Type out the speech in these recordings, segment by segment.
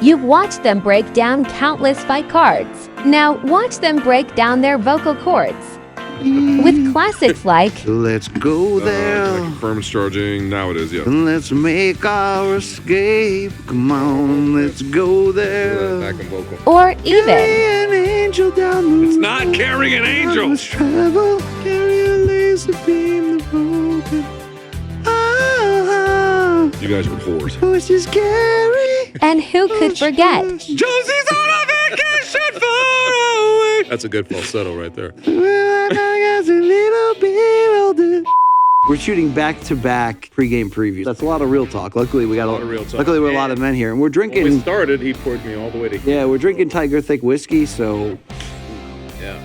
You've watched them break down countless fight cards. Now watch them break down their vocal cords. With classics like Let's go there. Performance charging. Now it is, yeah. Let's make our escape. Come on, let's go there. Back in vocal. or even Carry an angel down the It's not carrying an angel. Let's travel. Carry a laser beam the broken. Ah, You guys are whores. voices carry. and who could forget? Josie's on a vacation far away. That's a good falsetto right there. We're shooting back-to-back pregame previews. That's a lot of real talk. Luckily, we got a lot of real talk. Luckily, we're a lot of men here, and we're drinking. When we started, he poured me all the way to here. Yeah, we're drinking Tiger Thick whiskey, so Yeah.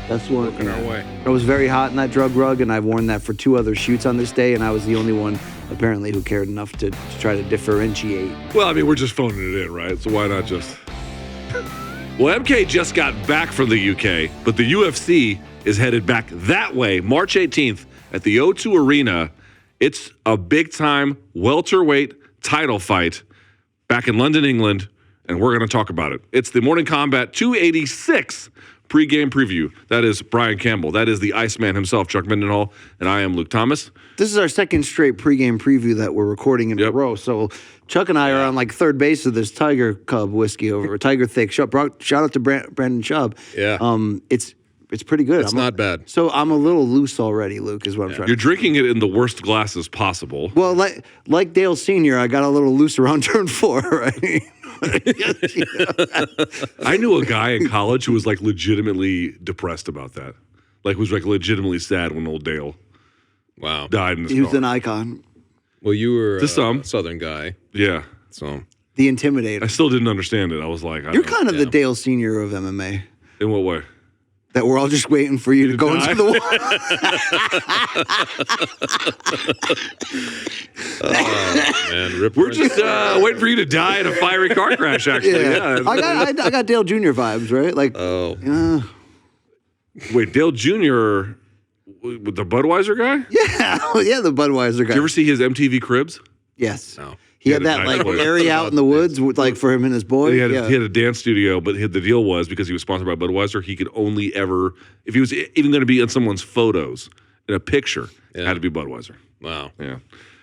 that's what. Working our way. I was very hot in that drug rug, and I've worn that for 2 other shoots on this day, and I was the only one apparently who cared enough to try to differentiate. Well, I mean, we're just phoning it in, right? So why not just... Well, MK just got back from the UK, but the UFC is headed back that way, March 18th at the O2 Arena. It's a big-time welterweight title fight back in London, England, and we're going to talk about it. It's the Morning Kombat 286 pregame preview. That is Brian Campbell. That is the Iceman himself, Chuck Mindenhall, and I am Luke Thomas. This is our second straight pregame preview that we're recording in a row. So Chuck and I are on like third base of this Tiger Cub whiskey over Tiger Thick. Shout out to Brandon Chubb. Yeah. It's pretty good. It's not bad. So I'm a little loose already, Luke, is what I'm trying You're to drinking it in the worst glasses possible. Well, like Dale Sr., I got a little loose around turn 4, right? I knew a guy in college who was like legitimately depressed about that. Like was like legitimately sad when old Dale Wow. died in his He was car. an icon. Well, you were To some. a Southern guy, Yeah. so The I Intimidator. still didn't understand it. I was like, You're kind of the Dale Sr. of MMA. in what way? That we're all just waiting for you to go die? into the wall. man, rip We're just waiting for you to die in a fiery car crash, actually. Yeah. I got Dale Jr. vibes, right? Like, Wait, Dale Jr. with the Budweiser guy? yeah, the Budweiser guy. Did you ever see his MTV Cribs? Yes. No. He He had had a that nice like place. area out in the woods, like for him and his boy. He had a dance studio, but the deal was because he was sponsored by Budweiser, he could only ever, if he was even going to be in someone's photos in a picture, it had to be Budweiser. Wow. Yeah.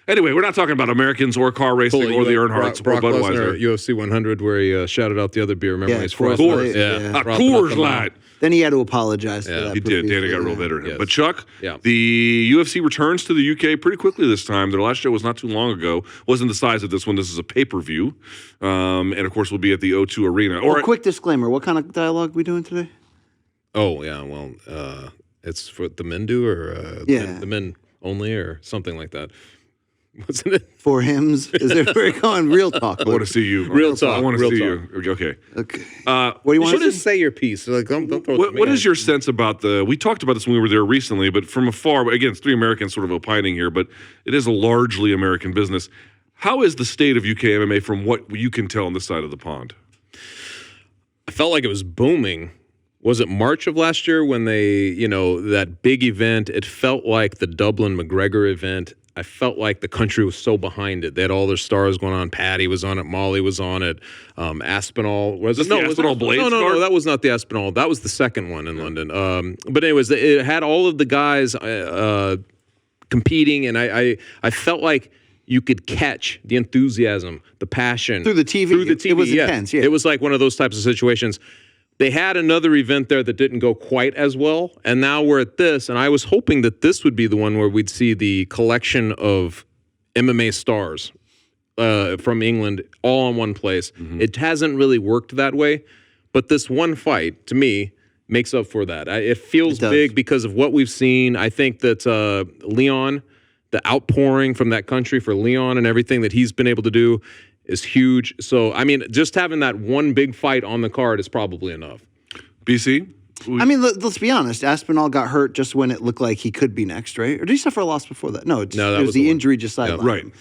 Anyway, we're not talking about Americans or car racing or the Earnhards Brock or Lesnar Budweiser. at UFC 100 where he shouted out the other beer. Remember Yeah, when he's Coors frothing? Light, yeah. A Frothing up Coors the mouth. Light. Then he had to apologize for that. He did. Danny got profusely, real bitter at him. Yes. But Chuck, Yeah. the UFC returns to the UK pretty quickly this time. Their last show was not too long ago. Wasn't the size of this one. This is a pay-per-view. And, of course, we'll be at the O2 Arena. Oh, quick disclaimer. What kind of dialogue we doing today? Oh, yeah. Well, it's for the men do or Yeah. the men only or something like that. Wasn't it? For hymns? Is it where we're going? Real talk. I want to see you. Real talk. I want to Real see talk. you. Okay. Okay. What do you You want should to just say your piece. Like, don't throw it to me. What is your sense about we talked about this when we were there recently, but from afar, but again, it's 3 Americans sort of opining here, but it is a largely American business. How is the state of UK MMA from what you can tell on this side of the pond? I felt like it was booming. Was it March of last year when they, that big event? It felt like the Dublin McGregor event. I felt like the country was so behind it. They had all their stars going on. Patty was on it. Molly was on it. Aspinall was it? the Aspinall Blades No, card? that was not the Aspinall. That was the second one in London. But anyways, it had all of the guys competing, and I felt like you could catch the enthusiasm, the passion Through the TV. Through the TV, It was intense, yeah. It was like one of those types of situations. They had another event there that didn't go quite as well, and now we're at this, and I was hoping that this would be the one where we'd see the collection of MMA stars from England all in one place. Mm-hmm. It hasn't really worked that way, but this one fight, to me, makes up for that. It feels big because of what we've seen. I think that Leon, the outpouring from that country for Leon and everything that he's been able to do is huge. So, I mean, just having that one big fight on the card is probably enough. BC? I mean, let's be honest. Aspinall got hurt just when it looked like he could be next, right? Or did he suffer a loss before that? No, that it was was the the one. injury just sidelined Right. him.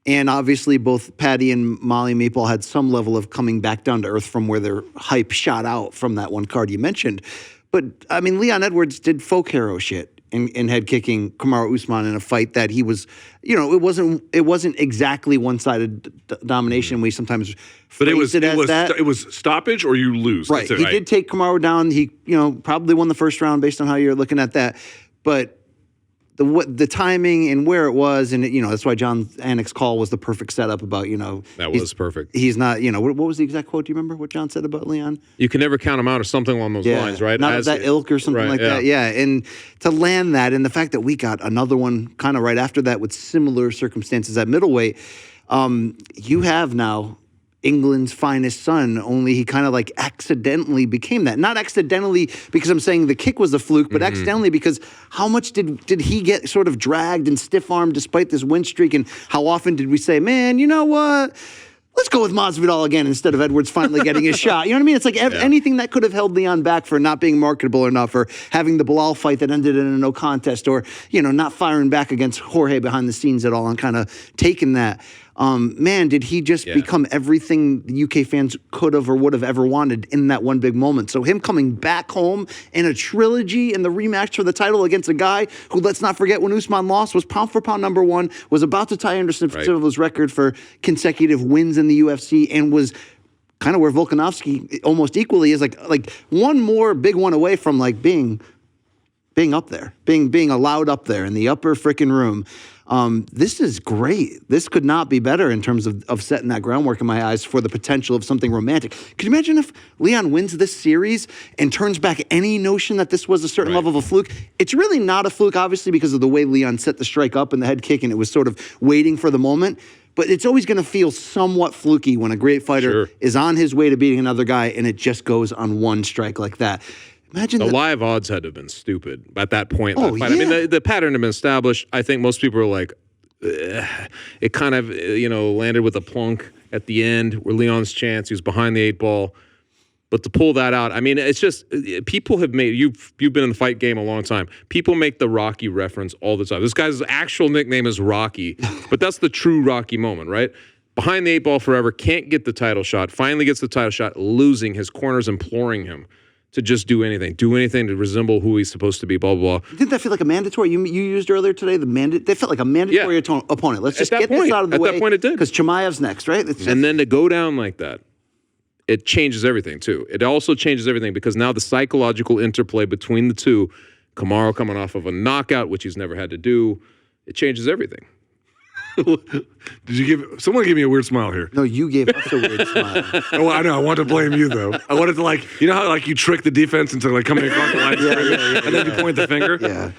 And obviously, both Patty and Molly Maple had some level of coming back down to earth from where their hype shot out from that one card you mentioned. But, I mean, Leon Edwards did folk hero shit. in head kicking Kamaru Usman in a fight that he was, it wasn't exactly one-sided domination. We sometimes phrase it as that. It was stoppage or you lose. Right. He did take Kamaru down. He probably won the first round based on how you're looking at that, but the timing and where it was, and that's why John Anik's call was the perfect setup about that was perfect. He's not what was the exact quote? Do you remember what John said about Leon? You can never count him out or something along those lines, right? Not of that ilk or something like that. Yeah, and to land that, and the fact that we got another one kind of right after that with similar circumstances at middleweight, you have now England's finest son, only he kind of like accidentally became that. Not accidentally because I'm saying the kick was a fluke, but accidentally because how much did he get sort of dragged and stiff-armed despite this win streak, and how often did we say, man, you know what? Let's go with Masvidal again instead of Edwards finally getting his shot. You know what I mean? It's like anything that could have held Leon back for not being marketable enough, or having the Bilal fight that ended in a no contest, or, not firing back against Jorge behind the scenes at all and kind of taking that. Man, did he just become everything the UK fans could have or would have ever wanted in that one big moment. So him coming back home in a trilogy and the rematch for the title against a guy who, let's not forget, when Usman lost, was pound for pound number one, was about to tie Anderson Silva's record for consecutive wins in the UFC, and was kind of where Volkanovski almost equally is, like one more big one away from like being up there, being allowed up there in the upper freaking room. This is great. This could not be better in terms of setting that groundwork in my eyes for the potential of something romantic. Could you imagine if Leon wins this series and turns back any notion that this was a certain level of a fluke? It's really not a fluke, obviously, because of the way Leon set the strike up and the head kick, and it was sort of waiting for the moment. But it's always going to feel somewhat fluky when a great fighter is on his way to beating another guy and it just goes on one strike like that. Imagine the live odds had to have been stupid at that point. I mean, the pattern had been established. I think most people are like, it kind of, landed with a plunk at the end where Leon's chance. He was behind the 8 ball. But to pull that out, I mean, it's just, people have made, you've been in the fight game a long time. People make the Rocky reference all the time. This guy's actual nickname is Rocky, but that's the true Rocky moment, right? Behind the 8 ball forever, can't get the title shot, finally gets the title shot, losing, his corner's imploring him to just do anything to resemble who he's supposed to be, blah, blah, blah. Didn't that feel like a mandatory? You used earlier today, they felt like a mandatory opponent. Let's just get this out of the way. At that point it did. Because Chimaev's next, right? And then to go down like that, it changes everything, too. It also changes everything because now the psychological interplay between the two, Kamaru coming off of a knockout, which he's never had to do, it changes everything. Someone give me a weird smile here? No, you gave us a weird smile. Oh, I know. I want to blame you though. I wanted to how you trick the defense into coming across the line, and then you point the finger. Yeah.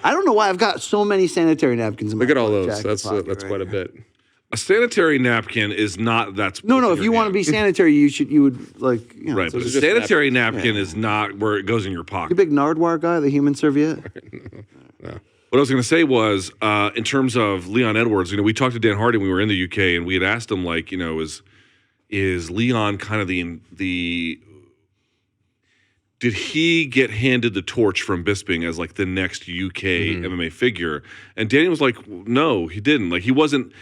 I don't know why I've got so many sanitary napkins in my Look at all those. That's Quite a bit. A sanitary napkin is not that. No. If you want to be sanitary, you would right. But a sanitary napkin is not where it goes in your pocket. You big Nardwuar guy, the human serviette. No. What I was going to say was, in terms of Leon Edwards, we talked to Dan Hardy when we were in the UK, and we had asked him, is Leon kind of the did he get handed the torch from Bisping as the next UK MMA figure? And Danny was like, no, he didn't. He wasn't.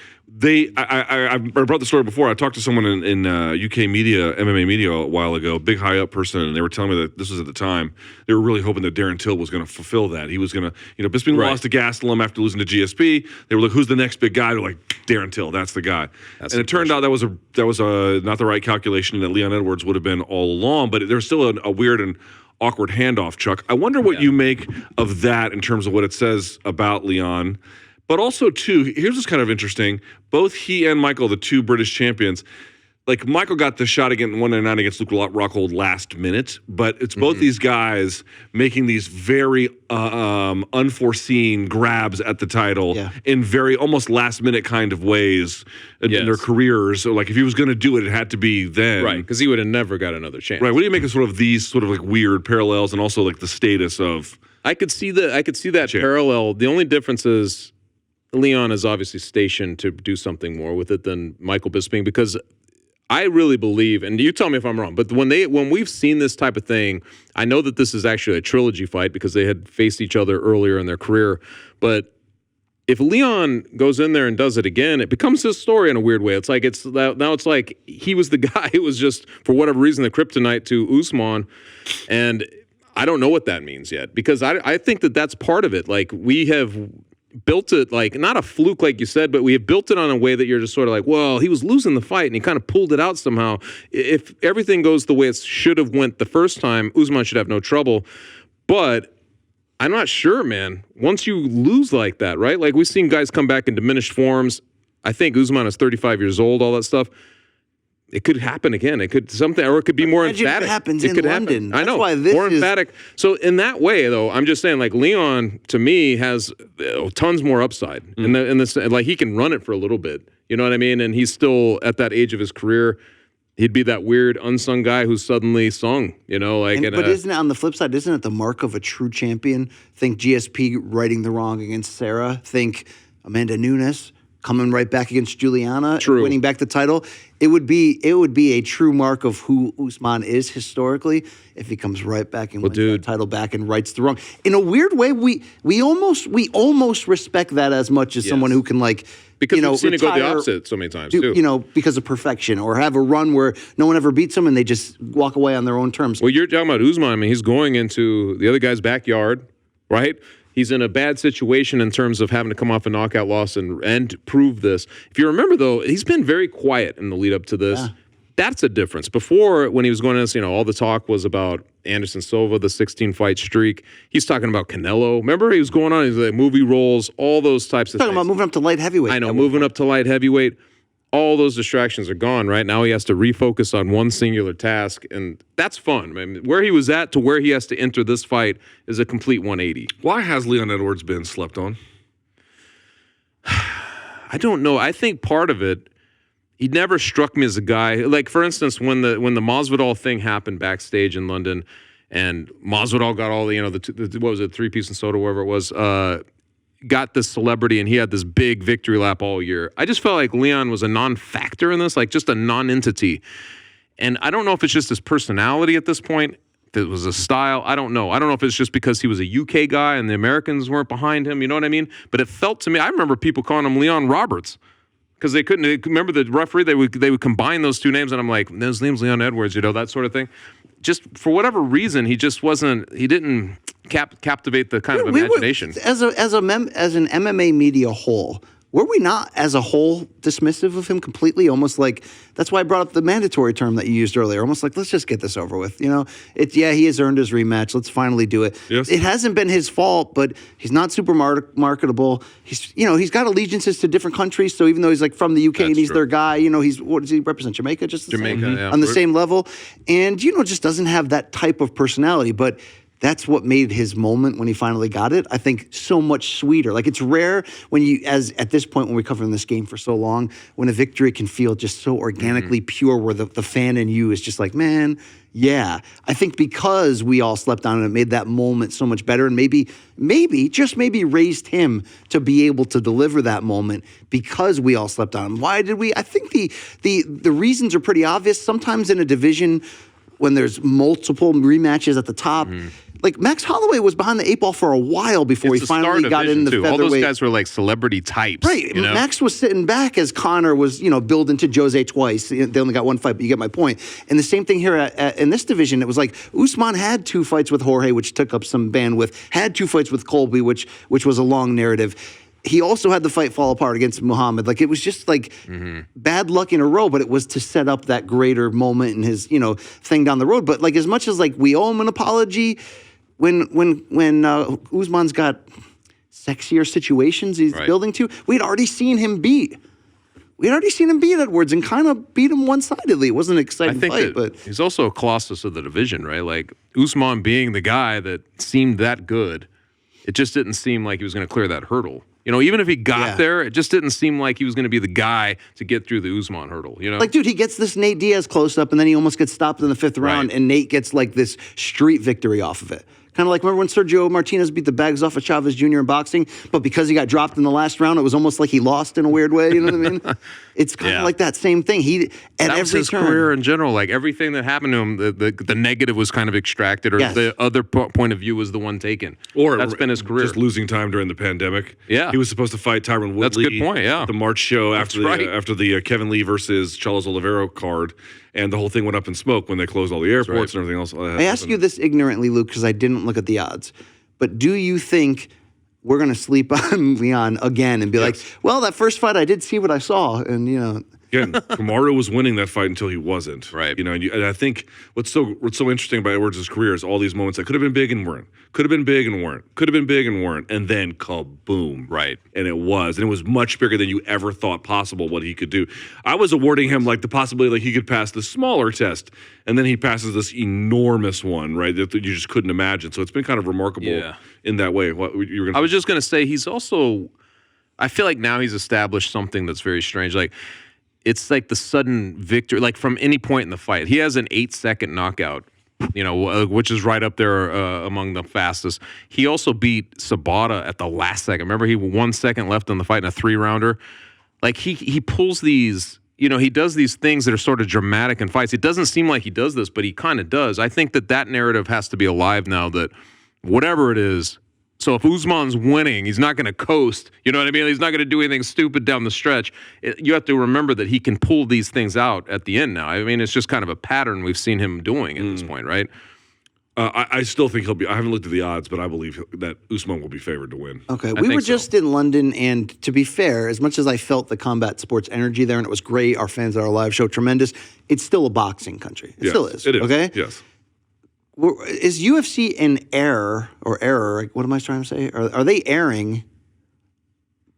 I brought the story before. I talked to someone in UK media, MMA media, a while ago, a big high up person, and they were telling me that this was at the time they were really hoping that Darren Till was going to fulfill that. He was going to, Bisping lost to Gastelum after losing to GSP. They were like, who's the next big guy? They're like, Darren Till, that's the guy. And it turned out that was not the right calculation, and that Leon Edwards would have been all along. But there's still a weird and awkward handoff, Chuck. I wonder what you make of that in terms of what it says about Leon. But also, too, here's what's kind of interesting. Both he and Michael, the two British champions, Michael got the shot against 199 against Luke Rockhold last minute, but it's both these guys making these very unforeseen grabs at the title in very almost last minute kind of ways in their careers. So, if he was going to do it, it had to be then. Right, because he would have never got another chance. Right. What do you make of these weird parallels, and also the status of? I could see that parallel. The only difference is Leon is obviously stationed to do something more with it than Michael Bisping, because I really believe, and you tell me if I'm wrong, but when we've seen this type of thing, I know that this is actually a trilogy fight because they had faced each other earlier in their career. But if Leon goes in there and does it again, it becomes his story in a weird way. It's he was the guy who was just, for whatever reason, the kryptonite to Usman. And I don't know what that means yet, because I think that that's part of it. Like, we have built it, like, not a fluke like you said, but we have built it on a way that you're just sort of like, well, he was losing the fight and he kind of pulled it out somehow. If everything goes the way it should have went the first time, Usman should have no trouble. But I'm not sure, man. Once you lose like that, right? Like, we've seen guys come back in diminished forms. I think Usman is 35 years old, all that stuff. It could happen again. It could something, or it could be more emphatic. It happens in London. I know. That's why this more emphatic. So in that way, though, I'm just saying, like, Leon to me has tons more upside. In this, like, he can run it for a little bit. You know what I mean? And he's still at that age of his career. He'd be that weird unsung guy who's suddenly sung. You know, like. But isn't it on the flip side? Isn't it the mark of a true champion? Think GSP righting the wrong against Sarah. Think Amanda Nunes coming right back against Juliana, and winning back the title. It would be a true mark of who Usman is historically if he comes right back and wins that title back and rights the wrong. In a weird way, we almost respect that as much as someone who can, like, because we've seen it go the opposite so many times too. You know, because of perfection, or have a run where no one ever beats them and they just walk away on their own terms. Well, you're talking about Usman. I mean, he's going into the other guy's backyard, right? He's in a bad situation in terms of having to come off a knockout loss and prove this. If you remember, though, he's been very quiet in the lead up to this. Yeah. That's a difference. Before, when he was going to, all the talk was about Anderson Silva, the 16-fight streak. He's talking about Canelo. Remember, he was going on, he's like movie roles, all those types of things. Talking about moving up to light heavyweight. I know, moving up to light heavyweight. All those distractions are gone, right? Now he has to refocus on one singular task, and that's fun. I mean, where he was at to where he has to enter this fight is a complete 180. Why has Leon Edwards been slept on? I don't know. I think part of it, he never struck me as a guy. Like, for instance, when the Masvidal thing happened backstage in London, and Masvidal got all the, what was it, 3-piece and soda, whatever it was, got this celebrity, and he had this big victory lap all year. I just felt like Leon was a non-factor in this, like just a non-entity. And I don't know if it's just his personality at this point, if it was a style. I don't know. I don't know if it's just because he was a UK guy and the Americans weren't behind him, you know what I mean? But it felt to me, I remember people calling him Leon Roberts, because they couldn't remember the referee. They would combine those two names, and I'm like, his name's Leon Edwards, that sort of thing. Just for whatever reason, he didn't captivate the kind of imagination. As an MMA media whole, were we not as a whole dismissive of him completely? Almost like, that's why I brought up the mandatory term that you used earlier. Almost like, let's just get this over with. He has earned his rematch. Let's finally do it. Yes. It hasn't been his fault, but he's not super marketable. He's got allegiances to different countries. So even though he's like from the UK and he's their guy, what does he represent? Jamaica, just the same, yeah. On the same level, and just doesn't have that type of personality, but. That's what made his moment when he finally got it, I think, so much sweeter. Like, it's rare when at this point when we're covering this game for so long, when a victory can feel just so organically pure, where the fan in you is just like, man, yeah. I think because we all slept on it, it made that moment so much better, and maybe raised him to be able to deliver that moment because we all slept on him. Why did we? I think the reasons are pretty obvious. Sometimes in a division, when there's multiple rematches at the top. Like, Max Holloway was behind the 8 ball for a while before he finally got in the featherweight. All those guys were like celebrity types. Right. Max was sitting back as Conor was, built into Jose twice. They only got one fight, but you get my point. And the same thing here in this division. It was like Usman had 2 fights with Jorge, which took up some bandwidth, had 2 fights with Colby, which was a long narrative. He also had the fight fall apart against Muhammad. Like, it was just like bad luck in a row, but it was to set up that greater moment in his, thing down the road. But like, as much as like we owe him an apology, when Usman's got sexier situations he's building to, we'd already seen him beat Edwards and kind of beat him one-sidedly. It wasn't an exciting fight, but he's also a colossus of the division, right? Like, Usman being the guy that seemed that good, it just didn't seem like he was going to clear that hurdle. Even if he got there, it just didn't seem like he was going to be the guy to get through the Usman hurdle. Like, dude, he gets this Nate Diaz close-up, and then he almost gets stopped in the 5th round, and Nate gets, like, this street victory off of it. Kind of like, remember when Sergio Martinez beat the bags off of Chavez Jr. in boxing, but because he got dropped in the last round, it was almost like he lost in a weird way. You know what I mean? It's kind of like that same thing. That was his career in general. Like, everything that happened to him, the negative was kind of extracted, or the other point of view was the one taken. Or that's been his career. Just losing time during the pandemic. Yeah, he was supposed to fight Tyron Woodley. That's a good point. Yeah, the March show after the Kevin Lee versus Charles Oliveira card. and the whole thing went up in smoke when they closed all the airports and everything else. I ask you this ignorantly, Luke, because I didn't look at the odds. But do you think we're going to sleep on Leon again and be like, well, that first fight, I did see what I saw, and, you know. Again, Kamaru was winning that fight until he wasn't. Right. You know, and I think what's so interesting about Edwards' career is all these moments that could have been big and weren't. Could have been big and weren't. Could have been big and weren't. And then kaboom. Right. And it was. And it was much bigger than you ever thought possible what he could do. I was awarding him like the possibility like he could pass the smaller test. And then he passes this enormous one, right, that you just couldn't imagine. So it's been kind of remarkable in that way. What you were gonna I was just going to say he's also, I feel like now he's established something that's very strange. Like, it's like the sudden victory, like from any point in the fight. He has an 8-second knockout, you know, which is right up there among the fastest. He also beat Sabata at the last second. Remember, he 1 second left in the fight in a 3-rounder. Like, he pulls these, you know, he does these things that are sort of dramatic in fights. It doesn't seem like he does this, but he kind of does. I think that narrative has to be alive now, that whatever it is. So if Usman's winning, he's not going to coast. You know what I mean? He's not going to do anything stupid down the stretch. You have to remember that he can pull these things out at the end now. I mean, it's just kind of a pattern we've seen him doing at this point, right? I still think he'll be. I haven't looked at the odds, but I believe that Usman will be favored to win. Okay, we were just in London, and to be fair, as much as I felt the combat sports energy there, and it was great, our fans at our live show, tremendous, it's still a boxing country. It still is. It is. Okay? Yes. Is UFC in error, what am I trying to say? Are they erring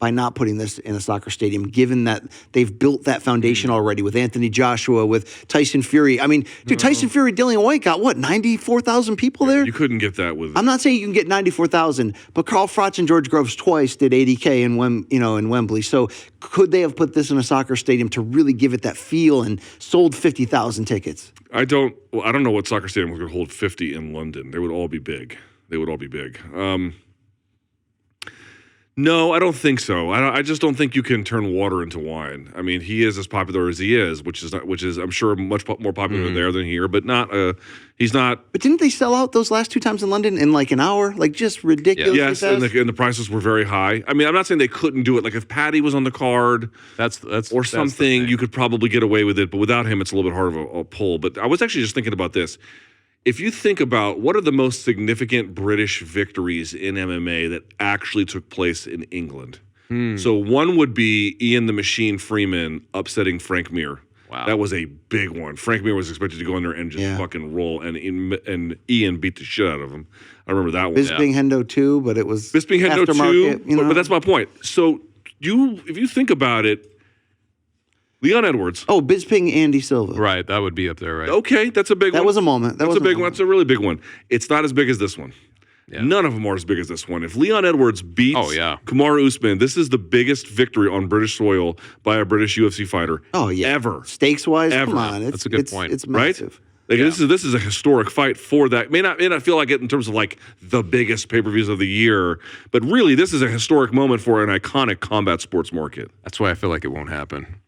by not putting this in a soccer stadium, given that they've built that foundation already with Anthony Joshua, with Tyson Fury? I mean, dude, Tyson Fury, Dillian White got, what, 94,000 people there? You couldn't get that with... I'm not saying you can get 94,000, but Carl Froch and George Groves twice did 80K in Wembley. So could they have put this in a soccer stadium to really give it that feel and sold 50,000 tickets? I don't know what soccer stadium was going to hold 50 in London. They would all be big. No, I don't think so. I just don't think you can turn water into wine. I mean, he is as popular as he is, which is I'm sure much more popular there than here, but not. He's not. But didn't they sell out those last 2 times in London in like an hour? Like just ridiculous. Yes, and the prices were very high. I mean, I'm not saying they couldn't do it. Like if Patty was on the card, that's or something, you could probably get away with it. But without him, it's a little bit harder of a pull. But I was actually just thinking about this. If you think about what are the most significant British victories in MMA that actually took place in England. So one would be Ian the Machine Freeman upsetting Frank Mir. Wow. That was a big one. Frank Mir was expected to go in there and just fucking roll, and Ian beat the shit out of him. I remember that one. Bisping Hendo too, but it was Bisping Hendo too, you know? but that's my point. So if you think about it, Leon Edwards. Oh, Bisping, Andy Silva. Right, that would be up there, right? Okay, that's a big one. That was a moment. That's a big one. That's a really big one. It's not as big as this one. Yeah. None of them are as big as this one. If Leon Edwards beats Kamaru Usman, this is the biggest victory on British soil by a British UFC fighter. Ever. Stakes-wise, ever. come on. That's a good point. It's massive. Right? Like this is a historic fight for that. May not feel like it in terms of like the biggest pay-per-views of the year, but really this is a historic moment for an iconic combat sports market. That's why I feel like it won't happen.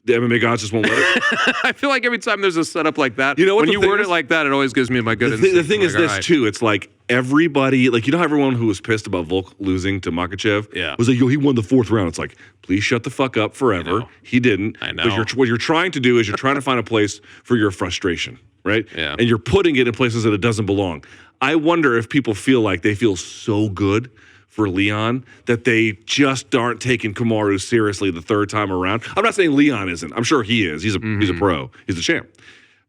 The MMA gods just won't let it. I feel like every time there's a setup like that, you know what, when you word it like that, it always gives me my good instinct. The thing is this, too. It's like everybody, like, you know how everyone who was pissed about Volk losing to Makachev was like, yo, he won the 4th round. It's like, please shut the fuck up forever. He didn't. I know. But what you're trying to do is you're trying to find a place for your frustration, right? Yeah. And you're putting it in places that it doesn't belong. I wonder if people feel like they feel so good for Leon that they just aren't taking Kamaru seriously the 3rd time around. I'm not saying Leon isn't. I'm sure he is. He's a pro. He's the champ.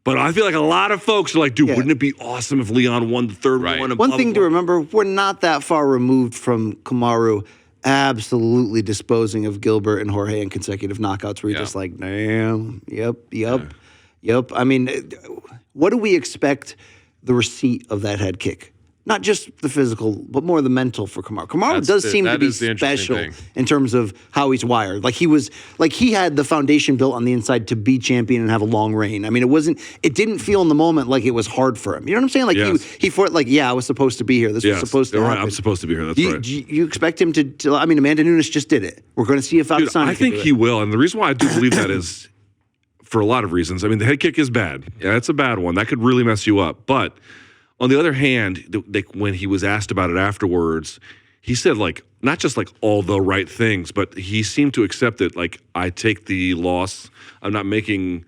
But I feel like a lot of folks are like, dude, wouldn't it be awesome if Leon won the 3rd one? One thing to remember, we're not that far removed from Kamaru absolutely disposing of Gilbert and Jorge in consecutive knockouts where you're just like, damn, yep. I mean, what do we expect the receipt of that head kick? Not just the physical, but more the mental for Kamaru. Kamaru does seem to be special in terms of how he's wired. Like he had the foundation built on the inside to be champion and have a long reign. I mean, it didn't feel in the moment like it was hard for him. You know what I'm saying? Like he fought like, I was supposed to be here. This was supposed to happen. I'm supposed to be here. That's right. Do you expect him to? I mean, Amanda Nunes just did it. We're going to see if Adesanya I think he will, and the reason why I do believe that is for a lot of reasons. I mean, the head kick is bad. Yeah, it's a bad one. That could really mess you up, but. On the other hand, when he was asked about it afterwards, he said, like, not just like all the right things, but he seemed to accept it. Like, I take the loss. I'm not making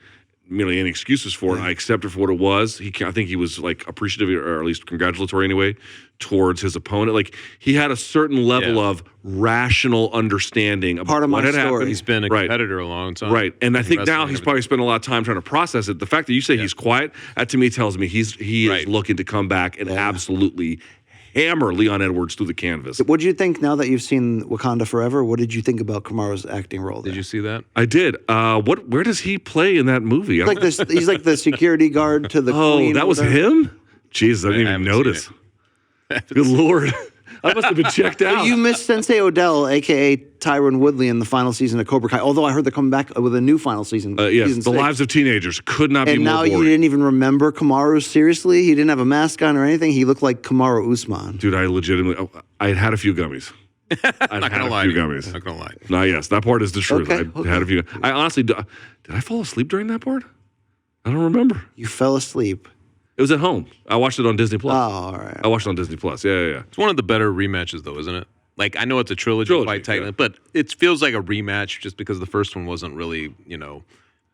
merely any excuses for it. I accept it for what it was. I think he was like appreciative, or at least congratulatory anyway, towards his opponent. Like he had a certain level of rational understanding about what had happened. He's been a competitor a long time. Right. And I think now he's probably spent a lot of time trying to process it. The fact that you say he's quiet, that to me tells me he is looking to come back and absolutely hammer Leon Edwards through the canvas. What did you think now that you've seen Wakanda Forever? What did you think about Kamaru's acting role there? Did you see that? I did. Where does he play in that movie? He's like the security guard to the queen. Oh, that was him? Jeez, I didn't even notice. Good Lord. I must have been checked out. You missed Sensei Odell, a.k.a. Tyron Woodley, in the final season of Cobra Kai, although I heard they're coming back with a new final season. Yes, The Lives of Teenagers. Could not be more boring. And now you didn't even remember Kamaru, seriously? He didn't have a mask on or anything? He looked like Kamaru Usman. Dude, I legitimately... I had a few gummies. I'm not going to lie. Gummies. Not going to lie. No, yes, that part is the truth. Okay, I had a few... I honestly... Did I fall asleep during that part? I don't remember. You fell asleep. It was at home. I watched it on Disney Plus. Oh, all right. I watched it on Disney Plus. Yeah. It's one of the better rematches, though, isn't it? Like, I know it's a trilogy fight technically, but it feels like a rematch just because the first one wasn't really,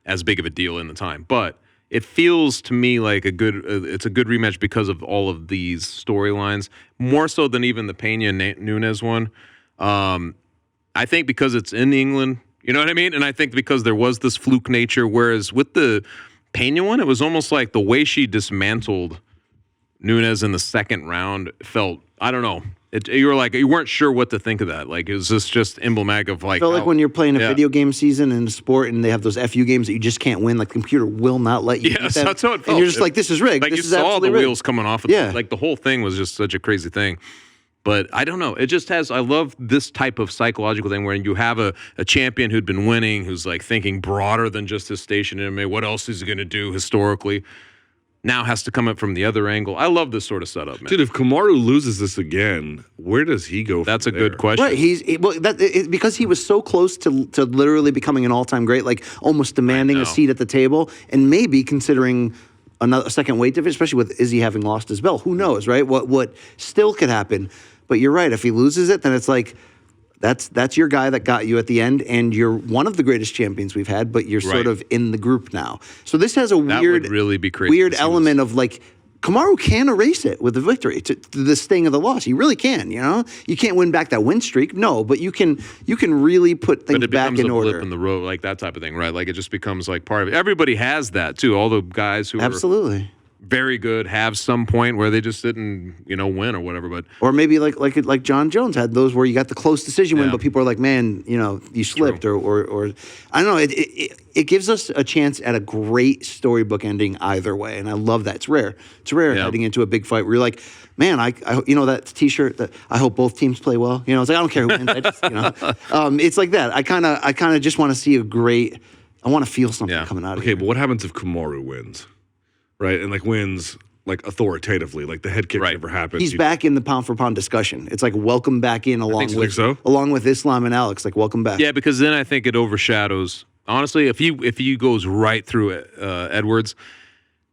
as big of a deal in the time. But it feels to me like it's a good rematch because of all of these storylines, more so than even the Pena-Nunes one. I think because it's in England, you know what I mean? And I think because there was this fluke nature, whereas with the Pena one, it was almost like the way she dismantled Nunes in the second round felt, I don't know. You weren't sure what to think of that. Like, is this just emblematic of like... I feel like when you're playing a video game season in a sport and they have those FU games that you just can't win, like the computer will not let you do that. That's how it felt. And you're just like, this is rigged. Like this you is saw the rigged. wheels coming off. Like the whole thing was just such a crazy thing. But I don't know. It just has... I love this type of psychological thing where you have a champion who'd been winning, who's like thinking broader than just his station in MMA. What else is he going to do historically? Now has to come up from the other angle. I love this sort of setup, man. Dude, if Kamaru loses this again, where does he go from That's a there? good question. Right, because he was so close to literally becoming an all-time great, like almost demanding a seat at the table, and maybe considering a second weight division, especially with Izzy having lost his belt. Who knows, right? What still could happen. But you're right. If he loses it, then it's like that's your guy that got you at the end, and you're one of the greatest champions we've had, but you're sort of in the group now. So this has a weird element of like Kamaru can erase it with a victory to the sting of the loss. He really can, You can't win back that win streak, no, but you can really put things back in order. But it becomes a blip in the road, like that type of thing, right? Like it just becomes like part of it. Everybody has that too. All the guys who are very good have some point where they just didn't, win or whatever. But or maybe like John Jones had those where you got the close decision win, but people are like, man, you slipped or I don't know. It gives us a chance at a great storybook ending either way, and I love that. It's rare. It's rare heading into a big fight where you're like, man, I that T-shirt that I hope both teams play well. It's like I don't care who wins. I just, it's like that. I kind of just want to see I want to feel something coming out of it. Okay, but what happens if Kamaru wins? Right, and wins authoritatively, like the head kick never happened. He's back in the pound for pound discussion. It's like welcome back in along with Islam and Alex. Like welcome back. Yeah, because then I think it overshadows. Honestly, if he goes right through Edwards,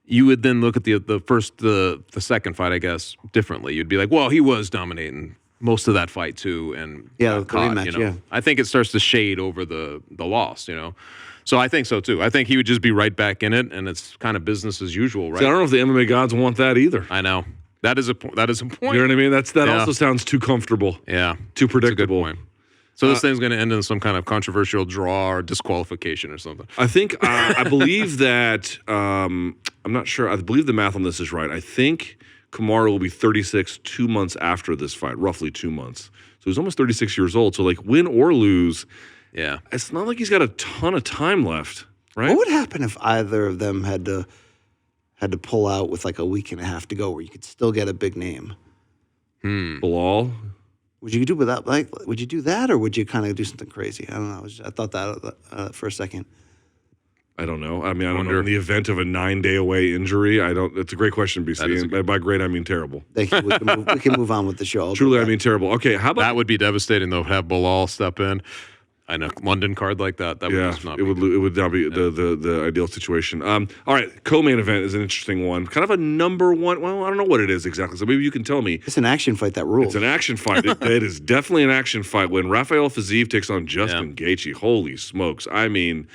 you would then look at the second fight, I guess, differently. You'd be like, well, he was dominating most of that fight too, and the rematch, I think it starts to shade over the loss, So I think so too. I think he would just be right back in it, and it's kind of business as usual, right? See, I don't know if the MMA gods want that either. I know that is a point. You know what I mean? That also sounds too comfortable. Yeah, too predictable. That's a good point. So this thing's going to end in some kind of controversial draw or disqualification or something. I think I believe that I'm not sure. I believe the math on this is right. I think Kamaru will be 36 2 months after this fight, roughly 2 months. So he's almost 36 years old. So win or lose. Yeah, it's not like he's got a ton of time left, right? What would happen if either of them had to pull out with a week and a half to go, where you could still get a big name? Bilal? Would you do without? Would you do that, or would you kind of do something crazy? I don't know. I thought that for a second. I don't know. I mean, I don't know. In the event of a 9-day away injury, I don't. It's a great question, BC. And by great, I mean terrible. Thank you. We can move on with the show. Truly, I mean terrible. Okay, how about that? Would be devastating though. Have Bilal step in. I know London card like that. That would just not be. It would not be the ideal situation. All right, co-main event is an interesting one. Kind of a number one. Well, I don't know what it is exactly. So maybe you can tell me. It's an action fight that rules. It's an action fight. It is definitely an action fight when Rafael Fiziev takes on Justin Gaethje. Holy smokes! I mean,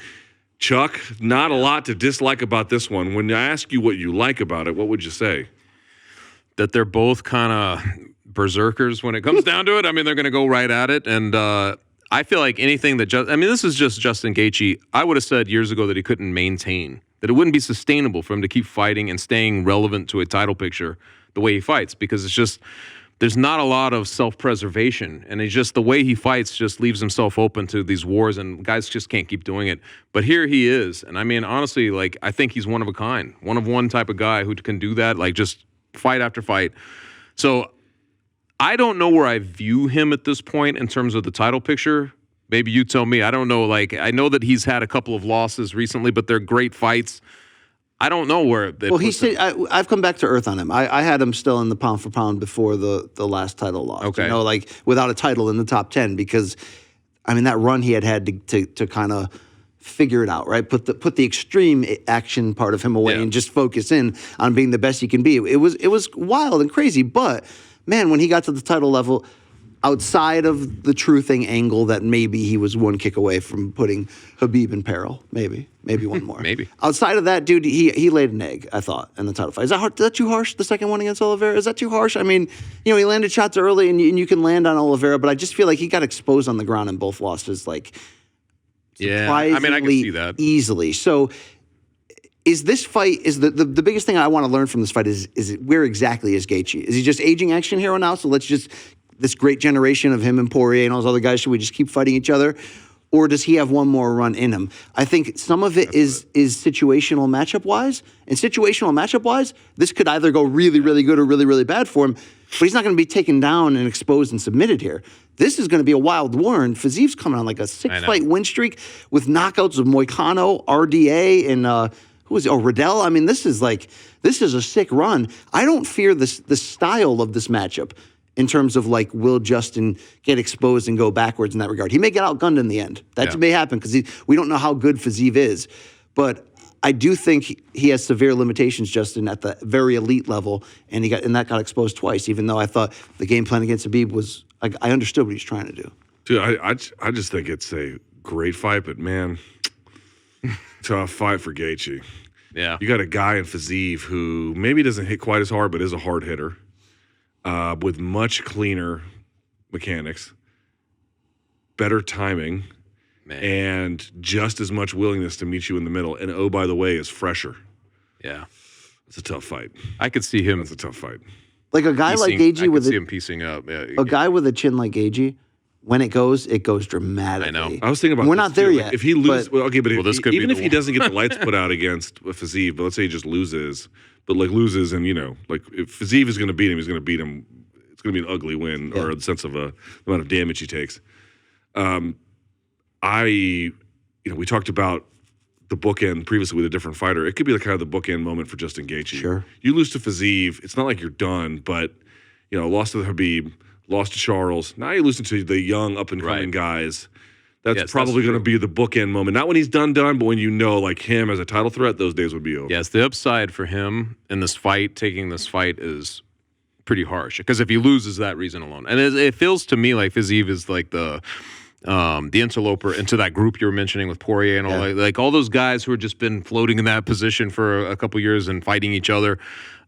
Chuck, not a lot to dislike about this one. When I ask you what you like about it, what would you say? That they're both kind of berserkers when it comes down to it. I mean, they're going to go right at it. And I feel like anything that this is just Justin Gaethje. I would have said years ago that he couldn't maintain, that it wouldn't be sustainable for him to keep fighting and staying relevant to a title picture the way he fights, because it's just, there's not a lot of self-preservation, and it's just the way he fights just leaves himself open to these wars, and guys just can't keep doing it. But here he is, and I mean, honestly, like, I think he's one of a kind, one of one type of guy who can do that, like, just fight after fight. So I don't know where I view him at this point in terms of the title picture. Maybe you tell me. I don't know. Like, I know that he's had a couple of losses recently, but they're great fights. I don't know where. Well, I've come back to earth on him. I had him still in the pound for pound before the last title loss. Okay. You know, like without a title in the top 10, because I mean that run he had to kind of figure it out, right? Put the extreme action part of him away and just focus in on being the best he can be. It was wild and crazy, but man, when he got to the title level, outside of the truthing angle that maybe he was one kick away from putting Khabib in peril, maybe one more. Maybe. Outside of that, dude, he laid an egg, I thought, in the title fight. Is that too harsh, the second one against Oliveira? Is that too harsh? I mean, you know, he landed shots early, and you can land on Oliveira, but I just feel like he got exposed on the ground in both losses, like, surprisingly I mean, I can see that. Easily. So is this fight, is the biggest thing I want to learn from this fight is where exactly is Gaethje? Is he just aging action hero now? So let's just, this great generation of him and Poirier and all those other guys, should we just keep fighting each other? Or does he have one more run in him? I think some of it is situational matchup-wise. And situational matchup-wise, this could either go really, really good or really, really bad for him. But he's not going to be taken down and exposed and submitted here. This is going to be a wild war. And Fiziev's coming on like a 6-fight win streak with knockouts of Moicano, RDA, and who is it? Oh, Riddell. I mean, this is a sick run. I don't fear the style of this matchup in terms of, like, will Justin get exposed and go backwards in that regard. He may get outgunned in the end. That may happen because we don't know how good Fiziev is. But I do think he has severe limitations, Justin, at the very elite level, and that got exposed twice, even though I thought the game plan against Khabib was, I understood what he's trying to do. Dude, I just think it's a great fight, but, man, tough fight for Gaethje. Yeah. You got a guy in Fiziev who maybe doesn't hit quite as hard, but is a hard hitter. With much cleaner mechanics, better timing, and just as much willingness to meet you in the middle. And, oh, by the way, is fresher. Yeah. It's a tough fight. I could see him. It's a tough fight. Like a guy like Gaethje with him piecing up. Yeah, a guy with a chin like Gaethje, when it goes dramatically. I know. I was thinking about we're this not there too. yet. Like, if he loses, even if he doesn't get the one. lights put out against Fiziev, but let's say he just loses, but like loses, and, you know, like if Fiziev is going to beat him, he's going to beat him. It's going to be an ugly win, or the sense of the amount of damage he takes. We talked about the bookend previously with a different fighter. It could be kind of the bookend moment for Justin Gaethje. Sure. You lose to Fiziev, it's not like you're done, but, you know, lost to Khabib, lost to Charles. Now you're losing to the young up-and-coming guys. That's probably going to be the bookend moment. Not when he's done, but when you know, like, him as a title threat, those days would be over. Yes, the upside for him in this fight, taking this fight, is pretty harsh. Because if he loses that reason alone. And it feels to me like Fiziev is like the interloper into that group you were mentioning with Poirier and all that. Like all those guys who have just been floating in that position for a couple years and fighting each other.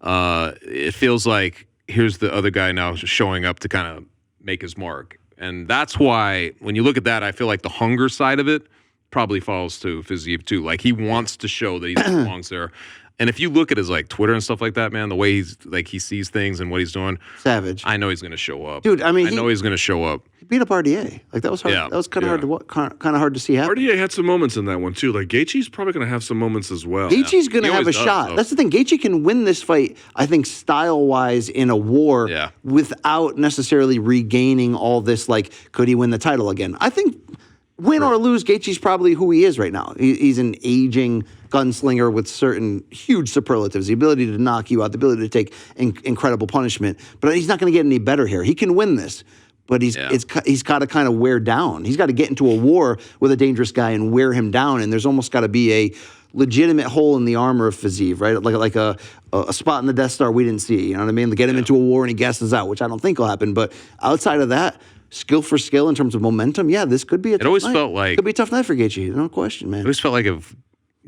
It feels like here's the other guy now showing up to kind of make his mark. And that's why, when you look at that, I feel like the hunger side of it probably falls to Fiziev too. Like, he wants to show that he belongs there. And if you look at his, like, Twitter and stuff like that, man, the way he sees things and what he's doing, savage. I know he's going to show up, dude. I mean, I know he's going to show up. He beat up RDA. Like, that was hard. Yeah. That was kind of hard to see happen. RDA had some moments in that one too. Like, Gaethje's probably going to have some moments as well. Gaethje's going to have a shot. That's the thing. Gaethje can win this fight, I think, style-wise in a war without necessarily regaining all this, like, could he win the title again? I think, win or lose, Gaethje's probably who he is right now. He's an aging gunslinger with certain huge superlatives, the ability to knock you out, the ability to take incredible punishment. But he's not going to get any better here. He can win this, but he's got to kind of wear down. He's got to get into a war with a dangerous guy and wear him down, and there's almost got to be a legitimate hole in the armor of Fiziev, right? Like a spot in the Death Star we didn't see, you know what I mean? To get him into a war and he gasses out, which I don't think will happen. But outside of that, skill for skill in terms of momentum, yeah, this could be a tough night. Felt like... Could be a tough night for Gaethje, no question, man. It always felt like if